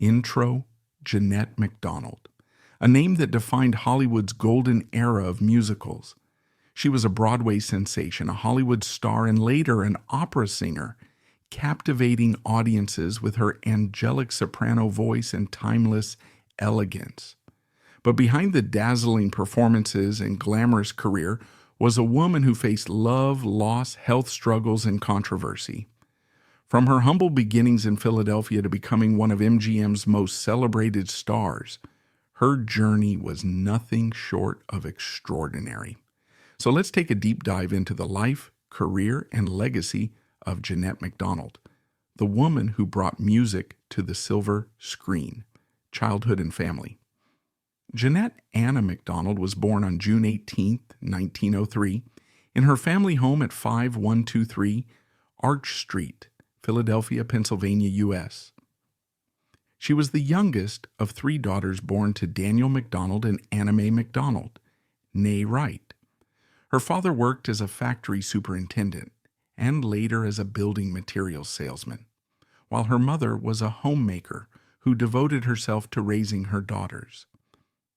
Intro, Jeanette MacDonald, a name that defined Hollywood's golden era of musicals. She was a Broadway sensation, a Hollywood star, and later an opera singer, captivating audiences with her angelic soprano voice and timeless elegance. But behind the dazzling performances and glamorous career was a woman who faced love, loss, health struggles, and controversy. From her humble beginnings in Philadelphia to becoming one of MGM's most celebrated stars, her journey was nothing short of extraordinary. So let's take a deep dive into the life, career, and legacy of Jeanette MacDonald, the woman who brought music to the silver screen. Childhood and family. Jeanette Anna MacDonald was born on June 18, 1903, in her family home at 5123 Arch Street, Philadelphia, Pennsylvania, U.S. She was the youngest of three daughters born to Daniel MacDonald and Anna Mae MacDonald, née Wright. Her father worked as a factory superintendent and later as a building materials salesman, while her mother was a homemaker who devoted herself to raising her daughters.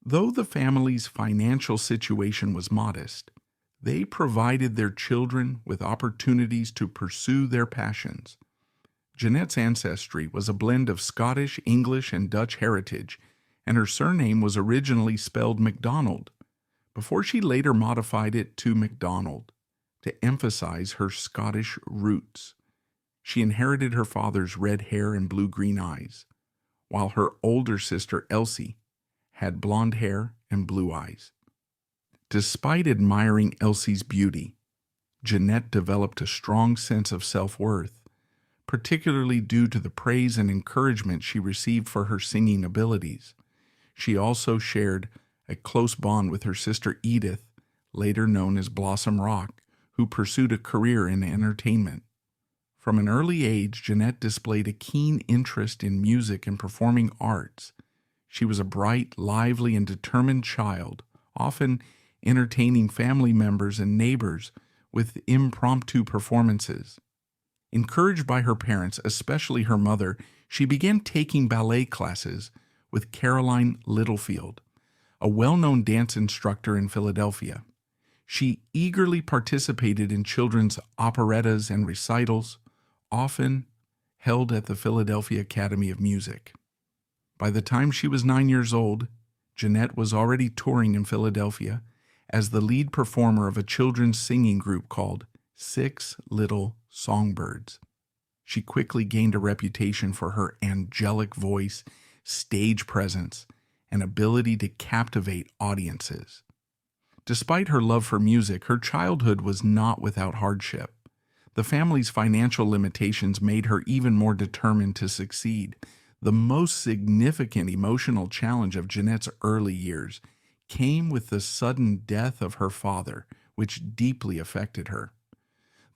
Though the family's financial situation was modest, they provided their children with opportunities to pursue their passions. Jeanette's ancestry was a blend of Scottish, English, and Dutch heritage, and her surname was originally spelled MacDonald, before she later modified it to MacDonald to emphasize her Scottish roots. She inherited her father's red hair and blue-green eyes, while her older sister Elsie had blonde hair and blue eyes. Despite admiring Elsie's beauty, Jeanette developed a strong sense of self-worth, particularly due to the praise and encouragement she received for her singing abilities. She also shared a close bond with her sister Edith, later known as Blossom Rock, who pursued a career in entertainment. From an early age, Jeanette displayed a keen interest in music and performing arts. She was a bright, lively, and determined child, often entertaining family members and neighbors with impromptu performances. Encouraged by her parents, especially her mother, she began taking ballet classes with Caroline Littlefield, a well-known dance instructor in Philadelphia. She eagerly participated in children's operettas and recitals, often held at the Philadelphia Academy of Music. By the time she was 9 years old, Jeanette was already touring in Philadelphia as the lead performer of a children's singing group called Six Little Songbirds. She quickly gained a reputation for her angelic voice, stage presence, and ability to captivate audiences. Despite her love for music, her childhood was not without hardship. The family's financial limitations made her even more determined to succeed. The most significant emotional challenge of Jeanette's early years came with the sudden death of her father, which deeply affected her.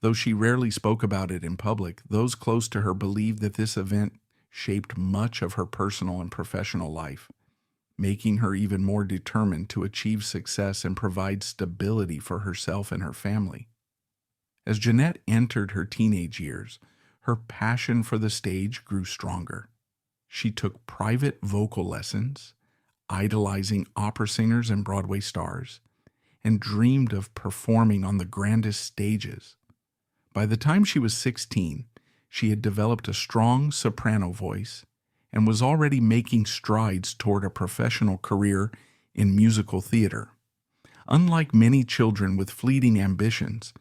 Though she rarely spoke about it in public, those close to her believed that this event shaped much of her personal and professional life, making her even more determined to achieve success and provide stability for herself and her family. As Jeanette entered her teenage years, her passion for the stage grew stronger. She took private vocal lessons, idolizing opera singers and Broadway stars, and dreamed of performing on the grandest stages. By the time she was 16, she had developed a strong soprano voice and was already making strides toward a professional career in musical theater. Unlike many children with fleeting ambitions,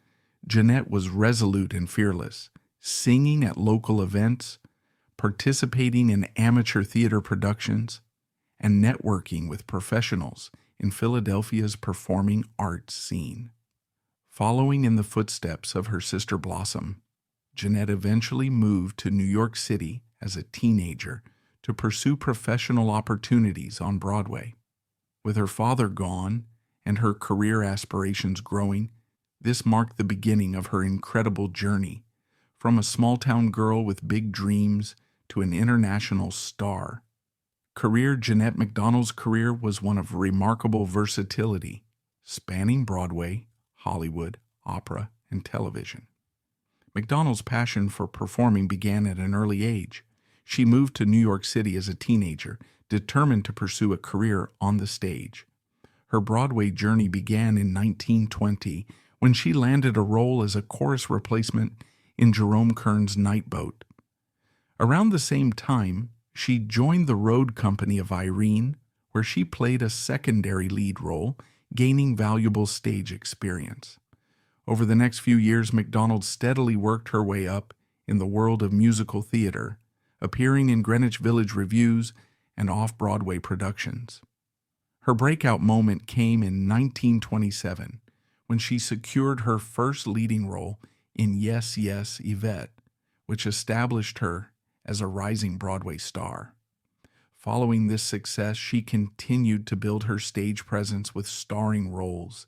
Jeanette was resolute and fearless, singing at local events, participating in amateur theater productions, and networking with professionals in Philadelphia's performing arts scene. Following in the footsteps of her sister Blossom, Jeanette eventually moved to New York City as a teenager to pursue professional opportunities on Broadway. With her father gone and her career aspirations growing, this marked the beginning of her incredible journey, from a small-town girl with big dreams to an international star. Jeanette MacDonald's career was one of remarkable versatility, spanning Broadway, Hollywood, opera, and television. MacDonald's passion for performing began at an early age. She moved to New York City as a teenager, determined to pursue a career on the stage. Her Broadway journey began in 1920 when she landed a role as a chorus replacement in Jerome Kern's Night Boat. Around the same time, she joined the road company of Irene, where she played a secondary lead role, gaining valuable stage experience. Over the next few years, MacDonald steadily worked her way up in the world of musical theater, appearing in Greenwich Village revues and off-Broadway productions. Her breakout moment came in 1927, when she secured her first leading role in Yes, Yes, Yvette, which established her as a rising Broadway star. Following this success, she continued to build her stage presence with starring roles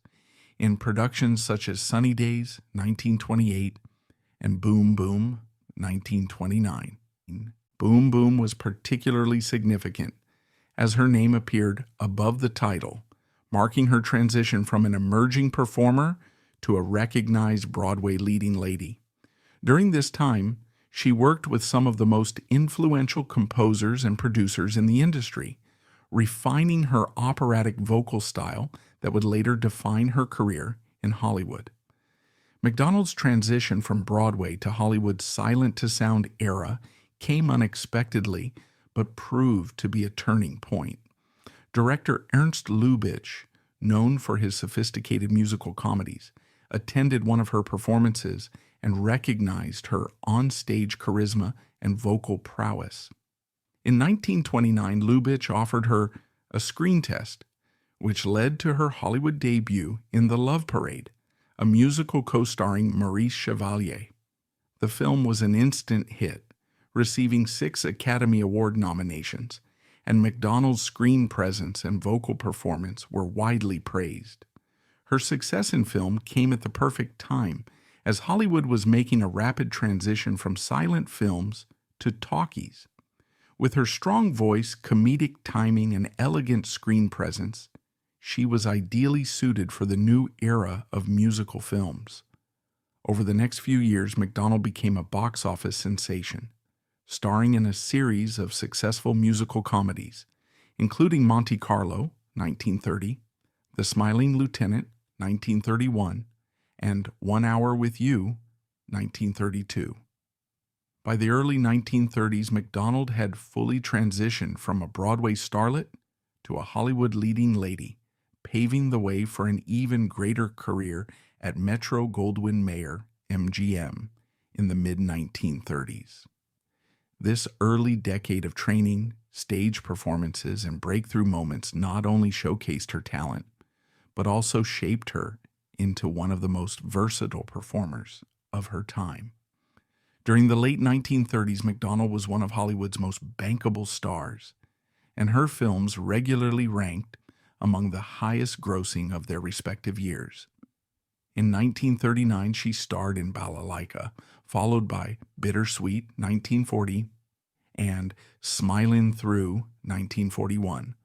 in productions such as Sunny Days, 1928, and Boom Boom, 1929. Boom Boom was particularly significant, as her name appeared above the title, marking her transition from an emerging performer to a recognized Broadway leading lady. During this time, she worked with some of the most influential composers and producers in the industry, refining her operatic vocal style that would later define her career in Hollywood. MacDonald's transition from Broadway to Hollywood's silent-to-sound era came unexpectedly, but proved to be a turning point. Director Ernst Lubitsch, known for his sophisticated musical comedies, attended one of her performances and recognized her on-stage charisma and vocal prowess. In 1929, Lubitsch offered her a screen test, which led to her Hollywood debut in The Love Parade, a musical co-starring Maurice Chevalier. The film was an instant hit, receiving 6 Academy Award nominations, and MacDonald's screen presence and vocal performance were widely praised. Her success in film came at the perfect time, as Hollywood was making a rapid transition from silent films to talkies. With her strong voice, comedic timing, and elegant screen presence, she was ideally suited for the new era of musical films. Over the next few years, MacDonald became a box office sensation, starring in a series of successful musical comedies, including Monte Carlo, 1930, The Smiling Lieutenant, 1931, and 1 Hour with You, 1932. By the early 1930s, MacDonald had fully transitioned from a Broadway starlet to a Hollywood leading lady, paving the way for an even greater career at Metro-Goldwyn-Mayer, MGM, in the mid-1930s. This early decade of training, stage performances, and breakthrough moments not only showcased her talent, but also shaped her into one of the most versatile performers of her time. During the late 1930s, MacDonald was one of Hollywood's most bankable stars, and her films regularly ranked among the highest grossing of their respective years. In 1939, she starred in Balalaika, followed by Bittersweet, 1940, and Smilin' Through, 1941,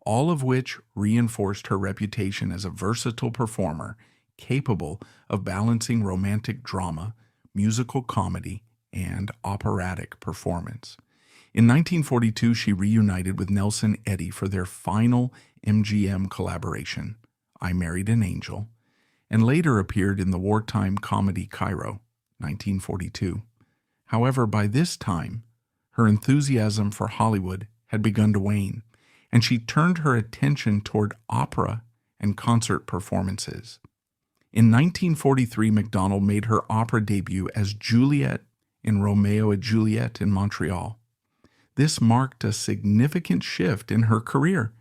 all of which reinforced her reputation as a versatile performer capable of balancing romantic drama, musical comedy, and operatic performance. In 1942, she reunited with Nelson Eddy for their final MGM collaboration, I Married an Angel, and later appeared in the wartime comedy Cairo, 1942. However, by this time, her enthusiasm for Hollywood had begun to wane, and she turned her attention toward opera and concert performances. In 1943, MacDonald made her opera debut as Juliet in Romeo and Juliet in Montreal. This marked a significant shift in her career,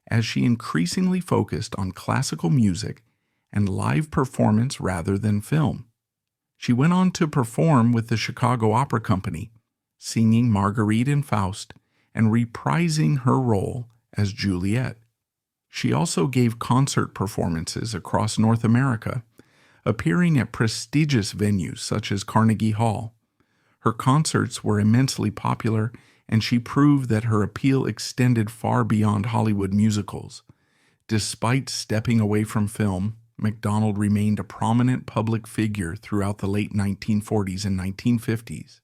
as she increasingly focused on classical music and live performance rather than film. She went on to perform with the Chicago Opera Company, singing Marguerite and Faust and reprising her role as Juliet. She also gave concert performances across North America, appearing at prestigious venues such as Carnegie Hall. Her concerts were immensely popular, and she proved that her appeal extended far beyond Hollywood musicals. Despite stepping away from film, MacDonald remained a prominent public figure throughout the late 1940s and 1950s.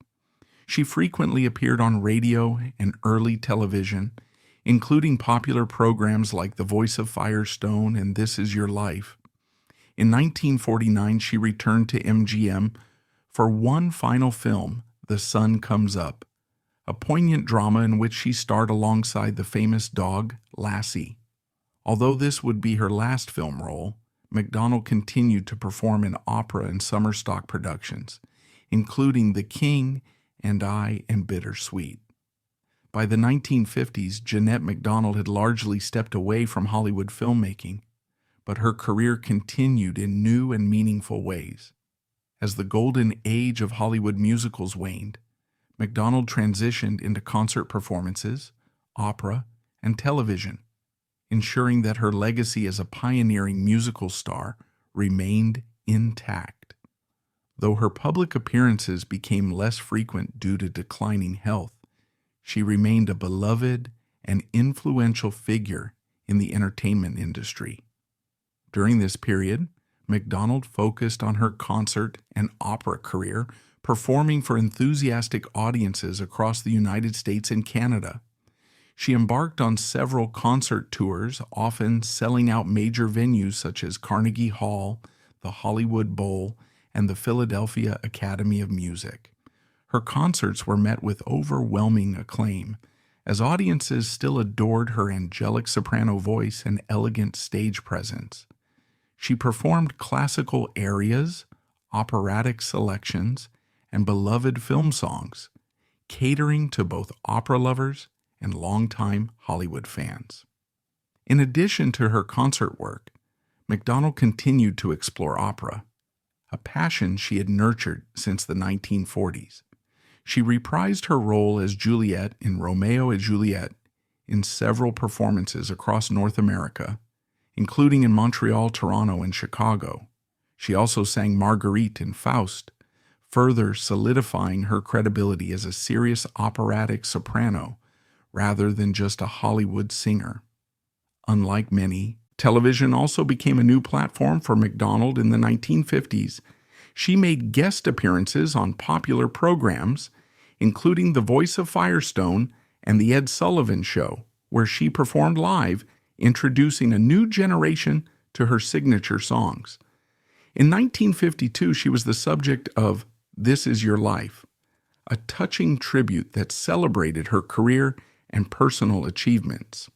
She frequently appeared on radio and early television, including popular programs like The Voice of Firestone and This Is Your Life. In 1949, she returned to MGM for one final film, The Sun Comes Up, a poignant drama in which she starred alongside the famous dog, Lassie. Although this would be her last film role, MacDonald continued to perform in opera and summer stock productions, including The King and I Am Bittersweet. By the 1950s, Jeanette MacDonald had largely stepped away from Hollywood filmmaking, but her career continued in new and meaningful ways. As the golden age of Hollywood musicals waned, MacDonald transitioned into concert performances, opera, and television, ensuring that her legacy as a pioneering musical star remained intact. Though her public appearances became less frequent due to declining health, she remained a beloved and influential figure in the entertainment industry. During this period, MacDonald focused on her concert and opera career, performing for enthusiastic audiences across the United States and Canada. She embarked on several concert tours, often selling out major venues such as Carnegie Hall, the Hollywood Bowl, and the Philadelphia Academy of Music. Her concerts were met with overwhelming acclaim, as audiences still adored her angelic soprano voice and elegant stage presence. She performed classical arias, operatic selections, and beloved film songs, catering to both opera lovers and longtime Hollywood fans. In addition to her concert work, MacDonald continued to explore opera, a passion she had nurtured since the 1940s. She reprised her role as Juliet in Romeo and Juliet in several performances across North America, including in Montreal, Toronto, and Chicago. She also sang Marguerite in Faust, further solidifying her credibility as a serious operatic soprano rather than just a Hollywood singer. Unlike many, television also became a new platform for MacDonald in the 1950s. She made guest appearances on popular programs, including The Voice of Firestone and The Ed Sullivan Show, where she performed live, introducing a new generation to her signature songs. In 1952, she was the subject of This Is Your Life, a touching tribute that celebrated her career and personal achievements.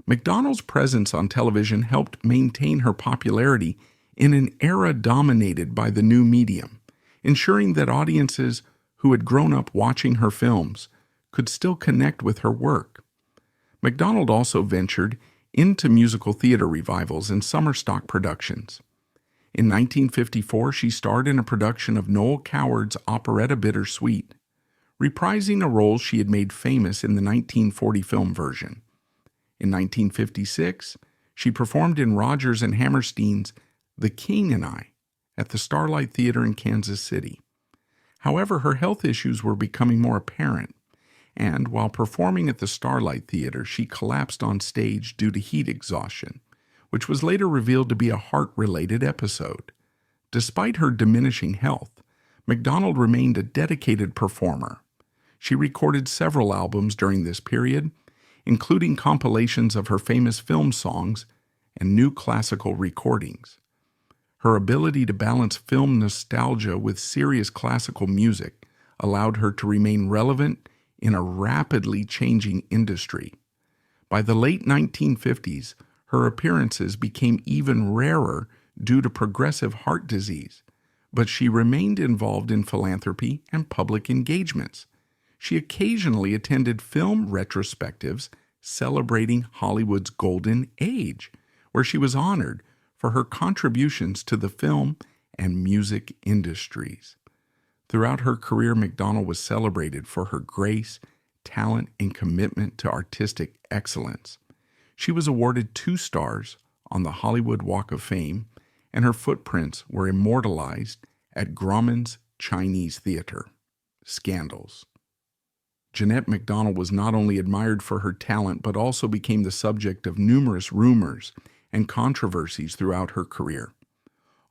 MacDonald's presence on television helped maintain her popularity in an era dominated by the new medium, ensuring that audiences who had grown up watching her films could still connect with her work. MacDonald also ventured into musical theater revivals and summer stock productions. In 1954, she starred in a production of Noel Coward's operetta Bittersweet, reprising a role she had made famous in the 1940 film version. In 1956, she performed in Rodgers and Hammerstein's The King and I at the Starlight Theater in Kansas City. However, her health issues were becoming more apparent, and while performing at the Starlight Theater, she collapsed on stage due to heat exhaustion, which was later revealed to be a heart-related episode. Despite her diminishing health, MacDonald remained a dedicated performer. She recorded several albums during this period, including compilations of her famous film songs and new classical recordings. Her ability to balance film nostalgia with serious classical music allowed her to remain relevant in a rapidly changing industry. By the late 1950s, her appearances became even rarer due to progressive heart disease, but she remained involved in philanthropy and public engagements. She occasionally attended film retrospectives celebrating Hollywood's golden age, where she was honored for her contributions to the film and music industries. Throughout her career, MacDonald was celebrated for her grace, talent, and commitment to artistic excellence. She was awarded 2 stars on the Hollywood Walk of Fame, and her footprints were immortalized at Grauman's Chinese Theater. Scandals. Jeanette MacDonald was not only admired for her talent, but also became the subject of numerous rumors and controversies throughout her career.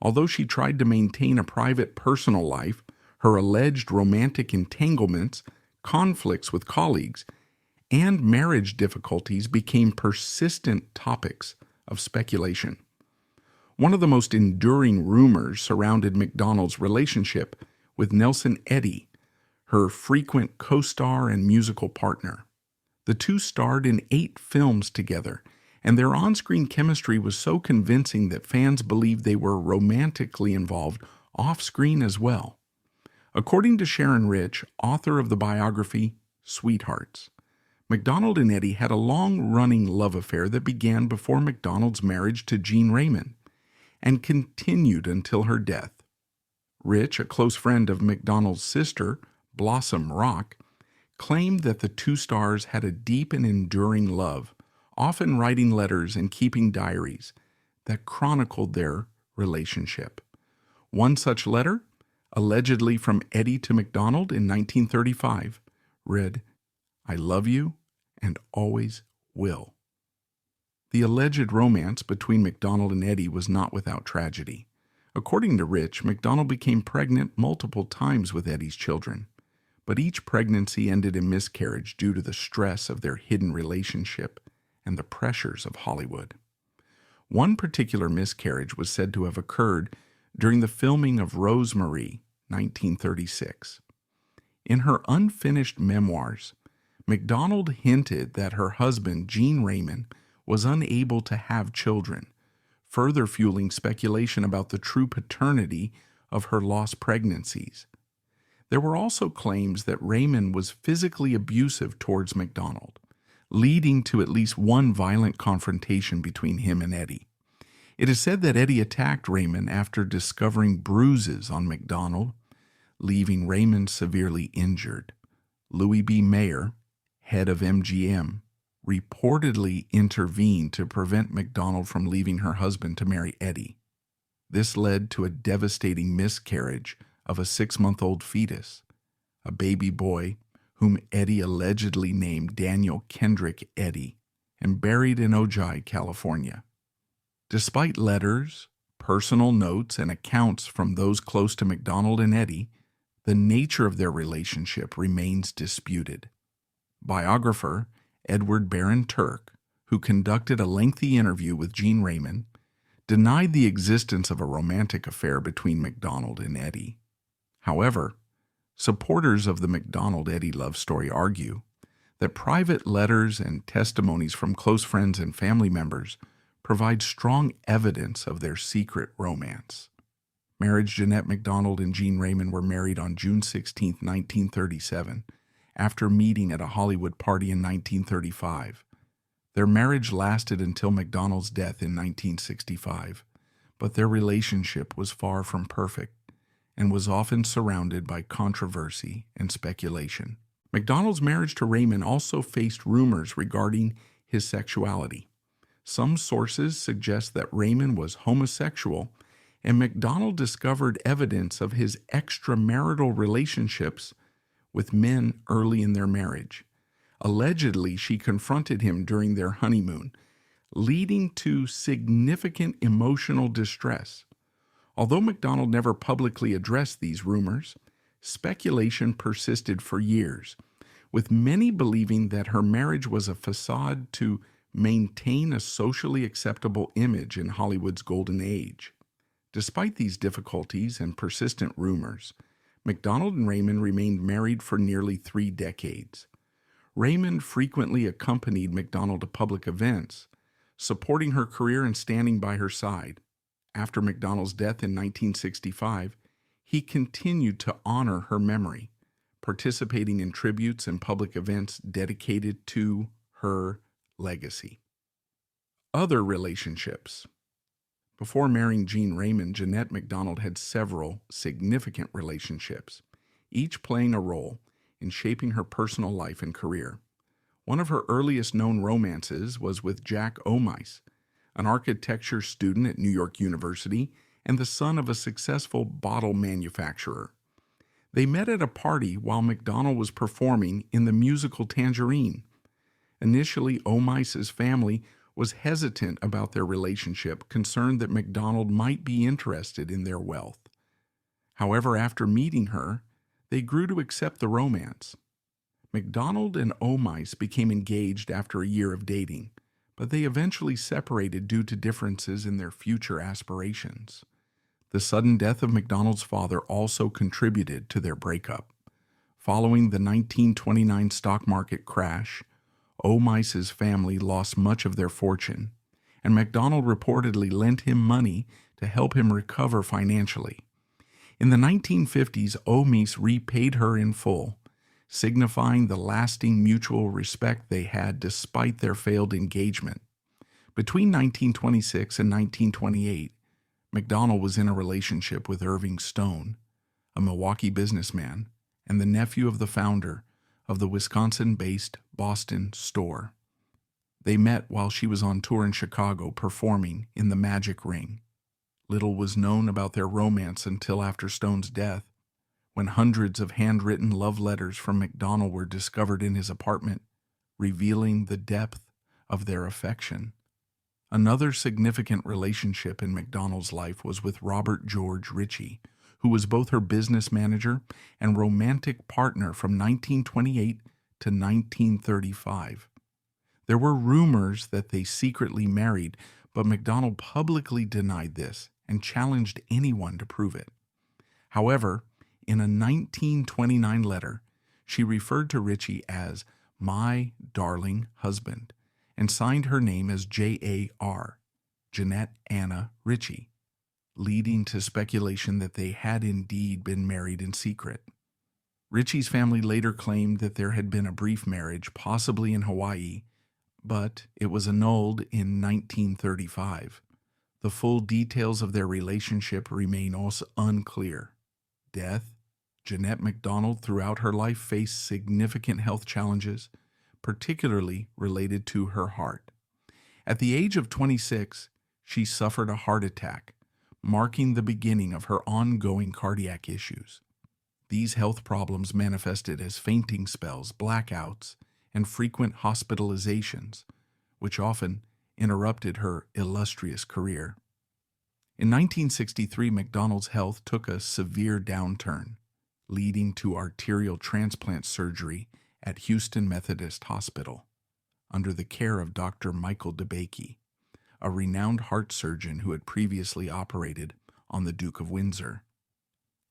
Although she tried to maintain a private personal life, Her alleged romantic entanglements, conflicts with colleagues, and marriage difficulties became persistent topics of speculation. One of the most enduring rumors surrounded MacDonald's relationship with Nelson Eddy, her frequent co-star and musical partner. The two starred in 8 films together, and their on-screen chemistry was so convincing that fans believed they were romantically involved off-screen as well. According to Sharon Rich, author of the biography Sweethearts, MacDonald and Eddy had a long-running love affair that began before MacDonald's marriage to Gene Raymond and continued until her death. Rich, a close friend of MacDonald's sister, Blossom Rock, claimed that the two stars had a deep and enduring love, often writing letters and keeping diaries that chronicled their relationship. One such letter, allegedly from Eddy to MacDonald in 1935, read, "I love you and always will." The alleged romance between MacDonald and Eddy was not without tragedy. According to Rich, MacDonald became pregnant multiple times with Eddy's children, but each pregnancy ended in miscarriage due to the stress of their hidden relationship and the pressures of Hollywood. One particular miscarriage was said to have occurred during the filming of Rosemary, 1936. In her unfinished memoirs, MacDonald hinted that her husband, Gene Raymond, was unable to have children, further fueling speculation about the true paternity of her lost pregnancies. There were also claims that Raymond was physically abusive towards MacDonald, leading to at least one violent confrontation between him and Eddy. It is said that Eddy attacked Raymond after discovering bruises on MacDonald, leaving Raymond severely injured. Louis B. Mayer, head of MGM, reportedly intervened to prevent MacDonald from leaving her husband to marry Eddy. This led to a devastating miscarriage of a 6-month-old fetus, a baby boy whom Eddy allegedly named Daniel Kendrick Eddy, and buried in Ojai, California. Despite letters, personal notes, and accounts from those close to MacDonald and Eddy, the nature of their relationship remains disputed. Biographer Edward Barron Turk, who conducted a lengthy interview with Gene Raymond, denied the existence of a romantic affair between MacDonald and Eddy. However, supporters of the MacDonald-Eddy love story argue that private letters and testimonies from close friends and family members provide strong evidence of their secret romance. Marriage Jeanette MacDonald and Gene Raymond were married on June 16, 1937, after meeting at a Hollywood party in 1935. Their marriage lasted until MacDonald's death in 1965, but their relationship was far from perfect and was often surrounded by controversy and speculation. MacDonald's marriage to Raymond also faced rumors regarding his sexuality. Some sources suggest that Raymond was homosexual, and MacDonald discovered evidence of his extramarital relationships with men early in their marriage. Allegedly, she confronted him during their honeymoon, leading to significant emotional distress. Although MacDonald never publicly addressed these rumors, speculation persisted for years, with many believing that her marriage was a facade to maintain a socially acceptable image in Hollywood's golden age. Despite these difficulties and persistent rumors, MacDonald and Raymond remained married for nearly 3 decades. Raymond frequently accompanied MacDonald to public events, supporting her career and standing by her side. After MacDonald's death in 1965, he continued to honor her memory, participating in tributes and public events dedicated to her legacy. Other relationships. Before marrying Gene Raymond, Jeanette MacDonald had several significant relationships, each playing a role in shaping her personal life and career. One of her earliest known romances was with Jack Omice, an architecture student at New York University and the son of a successful bottle manufacturer. They met at a party while MacDonald was performing in the musical Tangerine. Initially, Omice's family was hesitant about their relationship, concerned that MacDonald might be interested in their wealth. However, after meeting her they grew to accept the romance. MacDonald and Omice became engaged after a year of dating, but they eventually separated due to differences in their future aspirations. The sudden death of MacDonald's father also contributed to their breakup. Following the 1929 stock market crash, Omice's family lost much of their fortune, and MacDonald reportedly lent him money to help him recover financially. In the 1950s, Omice repaid her in full, signifying the lasting mutual respect they had despite their failed engagement. Between 1926 and 1928, MacDonald was in a relationship with Irving Stone, a Milwaukee businessman and the nephew of the founder of the Wisconsin-based Boston store. They met while she was on tour in Chicago performing in the Magic Ring. Little was known about their romance until after Stone's death, when hundreds of handwritten love letters from MacDonald were discovered in his apartment, revealing the depth of their affection. Another significant relationship in MacDonald's life was with Robert George Ritchie, who was both her business manager and romantic partner from 1928 to 1935. There were rumors that they secretly married, but MacDonald publicly denied this and challenged anyone to prove it. However, in a 1929 letter, she referred to Ritchie as "my darling husband" and signed her name as J.A.R., Jeanette Anna Ritchie, leading to speculation that they had indeed been married in secret. Ritchie's family later claimed that there had been a brief marriage, possibly in Hawaii, but it was annulled in 1935. The full details of their relationship remain also unclear. Death. Jeanette MacDonald throughout her life faced significant health challenges, particularly related to her heart. At the age of 26, she suffered a heart attack, marking the beginning of her ongoing cardiac issues. These health problems manifested as fainting spells, blackouts, and frequent hospitalizations, which often interrupted her illustrious career. In 1963, MacDonald's health took a severe downturn, leading to arterial transplant surgery at Houston Methodist Hospital, under the care of Dr. Michael DeBakey, a renowned heart surgeon who had previously operated on the Duke of Windsor.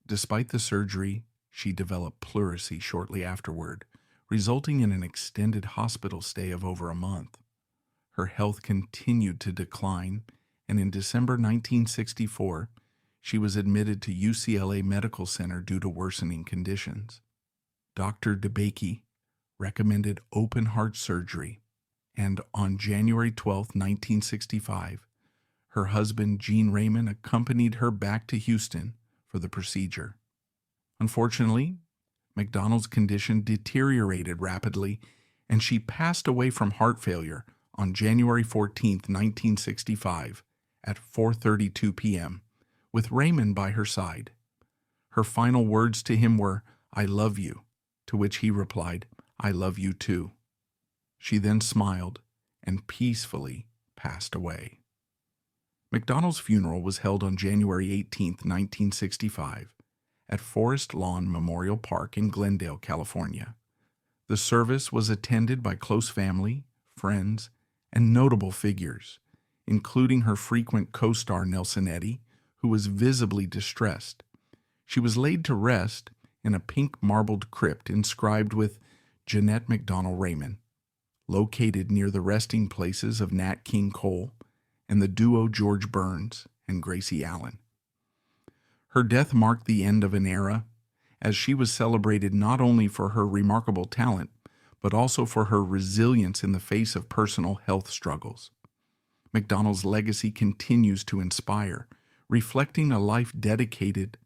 Despite the surgery, she developed pleurisy shortly afterward, resulting in an extended hospital stay of over a month. Her health continued to decline, and in December 1964, she was admitted to UCLA Medical Center due to worsening conditions. Dr. DeBakey recommended open heart surgery, and on January 12, 1965, her husband Gene Raymond accompanied her back to Houston for the procedure. Unfortunately, MacDonald's condition deteriorated rapidly, and she passed away from heart failure on January 14, 1965, at 4:32 p.m., with Raymond by her side. Her final words to him were, "I love you," to which he replied, "I love you too." She then smiled and peacefully passed away. MacDonald's funeral was held on January 18, 1965, at Forest Lawn Memorial Park in Glendale, California. The service was attended by close family, friends, and notable figures, including her frequent co-star Nelson Eddy, who was visibly distressed. She was laid to rest in a pink marbled crypt inscribed with Jeanette MacDonald Raymond, located near the resting places of Nat King Cole and the duo George Burns and Gracie Allen. Her death marked the end of an era, as she was celebrated not only for her remarkable talent, but also for her resilience in the face of personal health struggles. MacDonald's legacy continues to inspire, reflecting a life dedicated